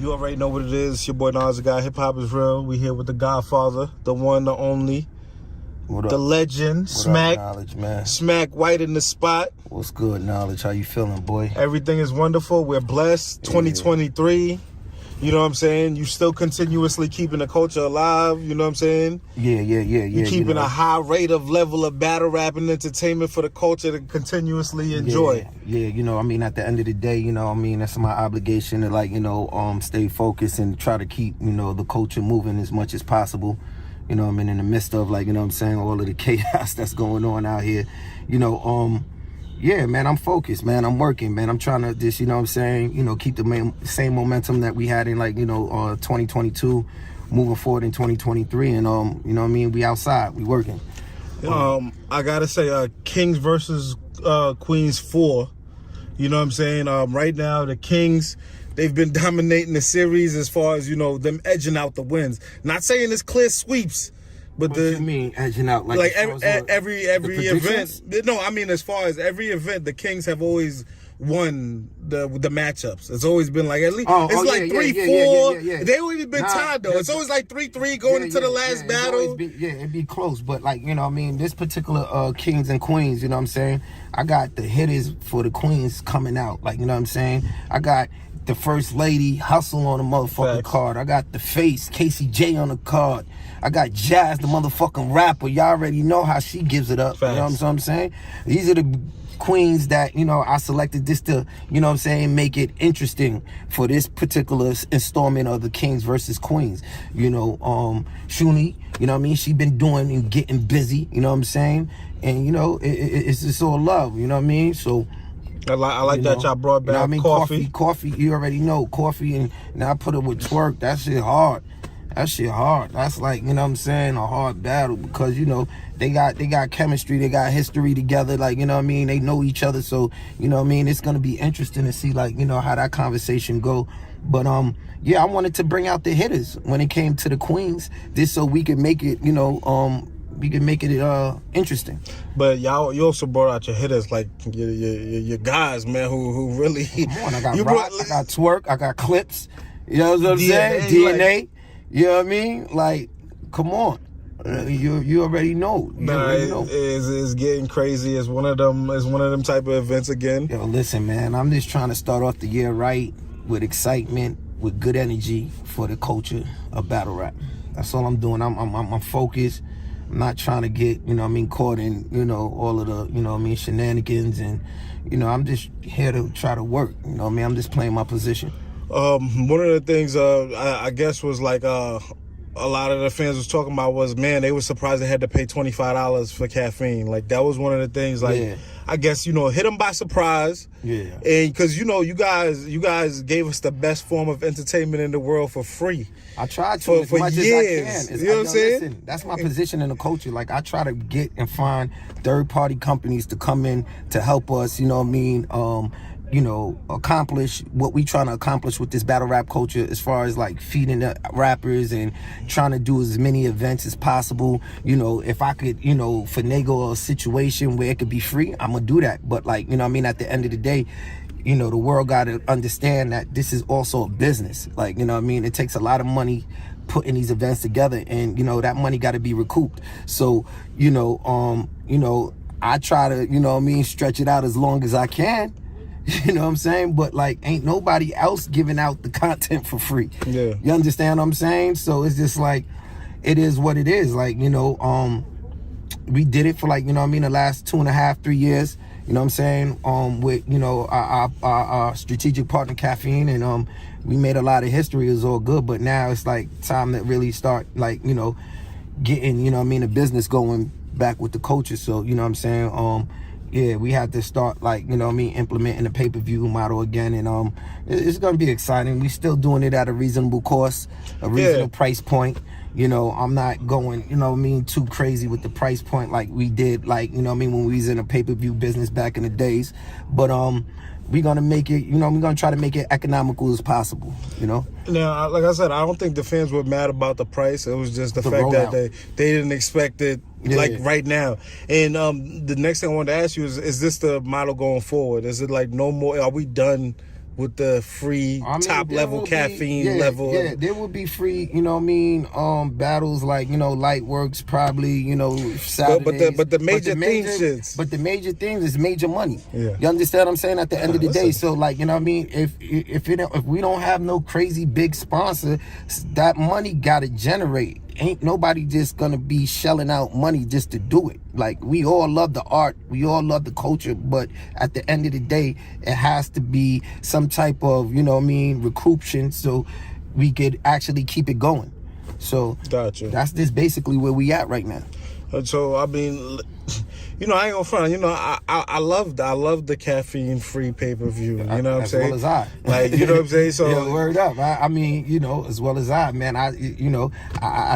You already know what it is. It's your boy Nas, the guy. Hip Hop is real. We here with the Godfather, the one, the only, the legend, Smack. Up, Knowledge, man? Smack White in the spot. What's good, Knowledge? How you feeling, boy? Everything is wonderful. We're blessed. 2023. You know what I'm saying? You still continuously keeping the culture alive. You know what I'm saying? Yeah. You keeping a high rate of level of battle rap and entertainment for the culture to continuously enjoy. Yeah. At the end of the day, that's my obligation to stay focused and try to keep, the culture moving as much as possible. In the midst of all of the chaos that's going on out here. Yeah, man, I'm focused, man. I'm working, man. I'm trying to just, keep the same momentum that we had in 2022 moving forward in 2023. And, we outside, we working. I got to say, Kings versus Queens 4. You know what I'm saying? Right now, the Kings, they've been dominating the series as far as, them edging out the wins. Not saying it's clear sweeps. But what do you mean edging out? Every event. No, I mean as far as every event, the Kings have always won the matchups. It's always been at least 3-4. Yeah. They always been tied though. It's always 3-3 going into the last battle. It'd be close. But this particular Kings and Queens, I got the hitters for the Queens coming out. I got the First Lady Hustle on the motherfucking card. I got the Face Casey J on the card. I got Jazz, the motherfucking rapper. Y'all already know how she gives it up. Facts. You know what I'm saying? These are the queens that, I selected this to, make it interesting for this particular installment of the Kings versus Queens. Shuni, she been doing and getting busy, you know what I'm saying? And, it's just all love, you know what I mean? So I like that y'all brought back coffee. Coffee, you already know. Coffee, and I put it with twerk. That shit hard. That's a hard battle because, they got chemistry, they got history together, they know each other. So, it's going to be interesting to see, how that conversation go. But, I wanted to bring out the hitters when it came to the Queens, just so we could make it, interesting. But you also brought out your hitters, your guys, man, who really. Come on, I got I got twerk, I got clips. You know what I'm saying? DNA. You know what I mean? Come on. You already know. It's getting crazy. It's one of them type of events again. Yo, listen, man. I'm just trying to start off the year right with excitement, with good energy for the culture of battle rap. That's all I'm doing. I'm focused. I'm not trying to get, caught in, all of the, shenanigans. And, I'm just here to try to work. I'm just playing my position. One of the things I guess was a lot of the fans was talking about was, man, they were surprised they had to pay $25 for caffeine. That was one of the things. I guess hit them by surprise. Yeah. And because you guys gave us the best form of entertainment in the world for free. I tried to for much years. As I can. You know what I'm saying? Listen, that's my position in the culture. I try to get and find third-party companies to come in to help us. Accomplish what we trying to accomplish with this battle rap culture as far as feeding the rappers and trying to do as many events as possible. If I could, finagle a situation where it could be free, I'm gonna do that. But at the end of the day, the world got to understand that this is also a business. It takes a lot of money putting these events together, and that money got to be recouped. So I try to stretch it out as long as I can. You know what I'm saying? But ain't nobody else giving out the content for free. Yeah. You understand what I'm saying? So it's just it is what it is. We did it for the last 2.5, 3 years. You know what I'm saying? With our strategic partner Caffeine, and we made a lot of history. It was all good, but now it's time to really start getting the business going back with the culture. So you know what I'm saying? Yeah, we had to start implementing the pay-per-view model again, and it's gonna be exciting. We still doing it at a reasonable cost, a reasonable price point. I'm not going, too crazy with the price point like we did, when we was in a pay-per-view business back in the days. But we're gonna make it, we're gonna try to make it economical as possible, Now, like I said, I don't think the fans were mad about the price. It was just the fact rollout. that they didn't expect it right now. And the next thing I wanted to ask you is this the model going forward? Is it no more? Are we done with the free I mean, top there level will be- caffeine yeah, level. Yeah, there will be free, you know what I mean, battles like, you know, Lightworks probably, you know, Saturdays. But the major thing shits. But the major things is major money. Yeah. You understand what I'm saying? At the end of the day, listen. so like, you know what I mean, if we don't have no crazy big sponsor, that money gotta generate. Ain't nobody just gonna be shelling out money just to do it. Like, we all love the art, we all love the culture, but at the end of the day, it has to be some type of, you know what I mean, recruitment so we could actually keep it going. So Gotcha. that's just basically where we at right now. So I mean, you know, I ain't gonna front. You know, I love the caffeine free pay-per-view. You know what I'm saying? As well as I. Like, you know what I'm saying? So yeah, word up. I mean, you know, as well as I, man. I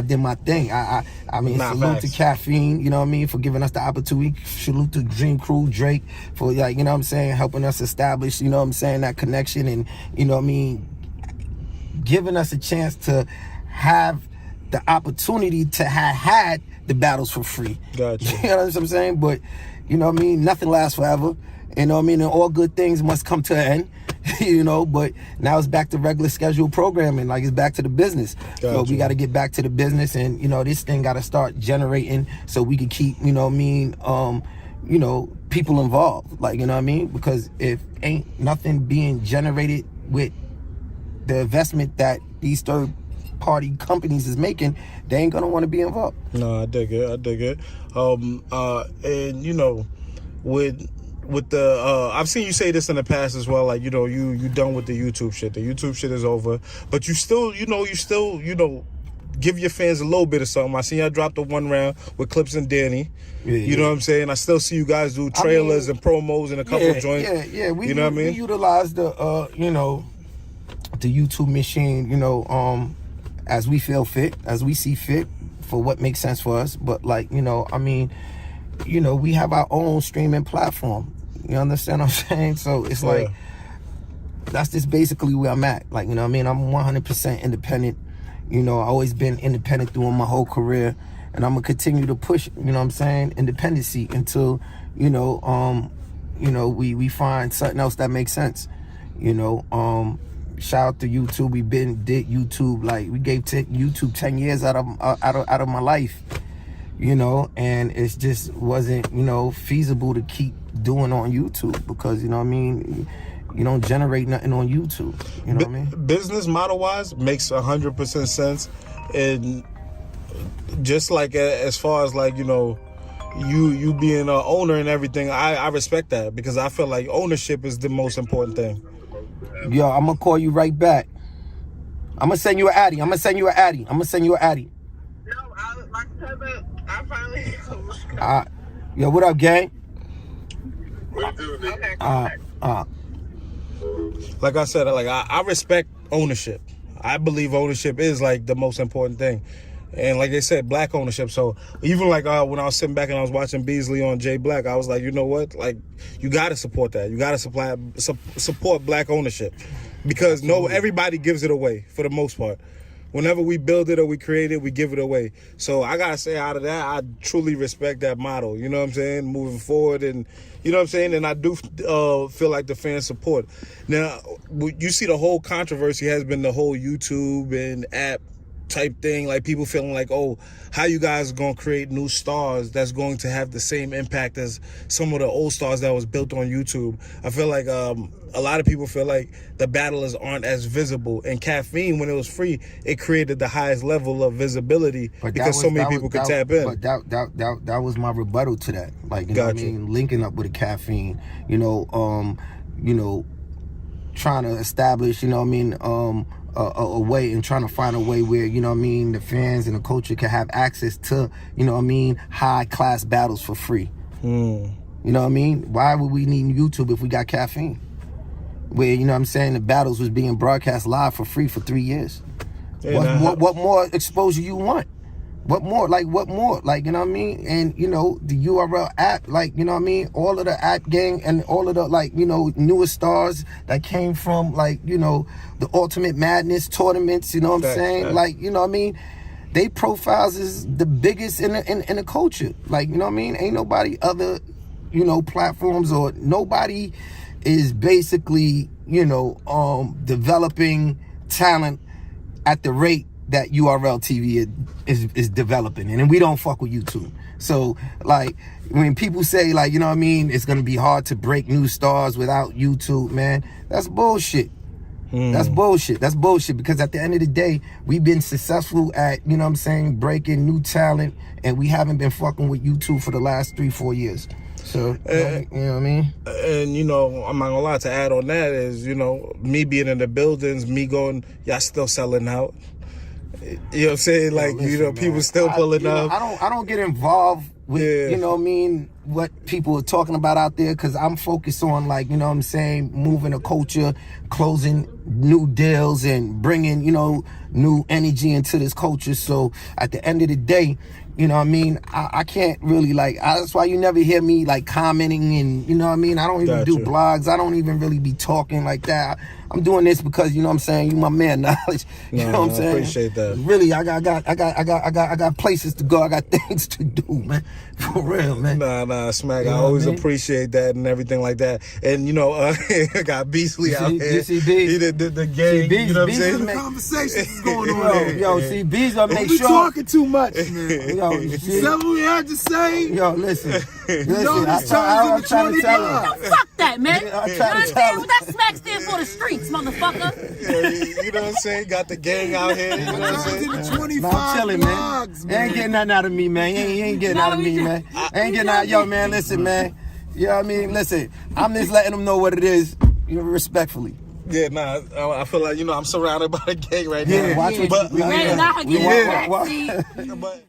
did my thing. I mean, salute to Caffeine. You know what I mean, for giving us the opportunity. Salute to Dream Crew, Drake, for, like, you know what I'm saying, helping us establish, you know what I'm saying, that connection, and, you know what I mean, giving us a chance to have the opportunity to have had the battles for free. Gotcha. You know what I'm saying? But, you know what I mean, nothing lasts forever. You know what I mean? And all good things must come to an end. You know, but now it's back to regular scheduled programming. Like, it's back to the business. Gotcha. So we got to get back to the business, and, you know, this thing got to start generating so we can keep, you know what I mean, you know, people involved. Like, you know what I mean? Because if ain't nothing being generated with the investment that these third party companies is making, they ain't gonna want to be involved. No, I dig it. And you know, with the I've seen you say this in the past as well, like, you know, you done with the YouTube shit. The YouTube shit is over, but you still give your fans a little bit of something. I seen y'all drop the 1 round with Clips and Danny. Yeah, you know what I'm saying? I still see you guys do trailers and promos and a couple joints. Yeah. We, you know what I mean? We utilize the you know, the YouTube machine, you know, as we feel fit, as we see fit, for what makes sense for us. But, like, you know, I mean, you know, we have our own streaming platform. You understand what I'm saying? So it's like, that's just basically where I'm at. Like, you know what I mean? I'm 100% independent. You know, I always been independent through my whole career, and I'm gonna continue to push, you know what I'm saying, independency until, you know, we find something else that makes sense. You know, shout out to YouTube. We did YouTube, like, we gave YouTube 10 years out of my life, you know, and it just wasn't, you know, feasible to keep doing on YouTube because, you know what I mean, you don't generate nothing on YouTube. You know what I mean? Business model wise makes 100% sense, and just like as far as, like, you know, you being an owner and everything, I respect that, because I feel like ownership is the most important thing. Yo, I'm gonna call you right back. I'm gonna send you an Addy. No, I finally. Yo, what up, gang? What you doing? Okay. Like I said, like, I respect ownership. I believe ownership is, like, the most important thing. And like they said, black ownership. So even like when I was sitting back and I was watching Beasley on Jay Black, I was like, you know what? Like, you got to support that. You got to support black ownership, because everybody gives it away for the most part. Whenever we build it or we create it, we give it away. So I got to say, out of that, I truly respect that model. You know what I'm saying? Moving forward, and you know what I'm saying? And I do feel like the fans support. Now, you see the whole controversy has been the whole YouTube and app type thing, like people feeling like, oh, how you guys are gonna create new stars that's going to have the same impact as some of the old stars that was built on YouTube. I feel like a lot of people feel like the battlers aren't as visible, and Caffeine, when it was free, it created the highest level of visibility because so many people could tap in. But that was my rebuttal to that. Like, you know what I mean, linking up with the Caffeine, you know, trying to establish, you know what I mean, a way, and trying to find a way where, you know what I mean, the fans and the culture can have access to, you know what I mean, high class battles for free. You know what I mean? Why would we need YouTube if we got Caffeine? Where, you know what I'm saying, the battles was being broadcast live for free for 3 years. What more exposure you want? What more? Like, you know what I mean? And, you know, the URL app, like, you know what I mean? All of the app gang and all of the, like, you know, newest stars that came from, like, you know, the Ultimate Madness tournaments, you know what I'm saying? Like, you know what I mean? They profiles is the biggest in the culture. Like, you know what I mean? Ain't nobody other, you know, platforms, or nobody is basically developing talent at the rate that URL TV is developing, and we don't fuck with YouTube. So like when people say like, you know what I mean, it's gonna be hard to break new stars without YouTube, man, that's bullshit. That's bullshit. That's bullshit, because at the end of the day, we've been successful at, you know what I'm saying, breaking new talent, and we haven't been fucking with YouTube for the last 3-4 years. So, you know what I mean? And, I'm not gonna lie, to add on that is, me being in the buildings, me going, y'all still selling out. You know what I'm saying? Like, listen, people man, still pulling up. I don't get involved with, you know what I mean, what people are talking about out there, because I'm focused on, like, you know what I'm saying, moving a culture, closing new deals, and bringing, new energy into this culture. So at the end of the day, you know what I mean, I can't really, like, that's why you never hear me, like, commenting, and, you know what I mean, I don't even do blogs. I don't even really be talking like that. I'm doing this because, you know what I'm saying, you my man, Knowledge. You know what I'm saying? I appreciate that. Really, I got places to go. I got things to do, man. For real, man. Nah, Smack. I always appreciate that and everything like that. And, I got Beasley out here. He did the gang, you know what I'm saying? The conversations is going on. Yo, see, Bees will make Don't be sure. talking too much, man. Yo, Is that what we had to say? Yo, listen. I'm trying to tell her. No, fuck that, man. I'm You trying to tell understand what that smack stands for? The streets, motherfucker. You know what I'm saying? Got the gang out here. You know what I'm saying? I'm chilling, man. Ain't getting nothing out of me, man. You ain't getting out of me, man. Ain't getting out. Yo, man, listen, man. You know what I mean? Listen, I'm just letting them know what it is, respectfully. Yeah, I feel like, I'm surrounded by the gang right Yeah, now. watch what Man, now I get Yeah. back. But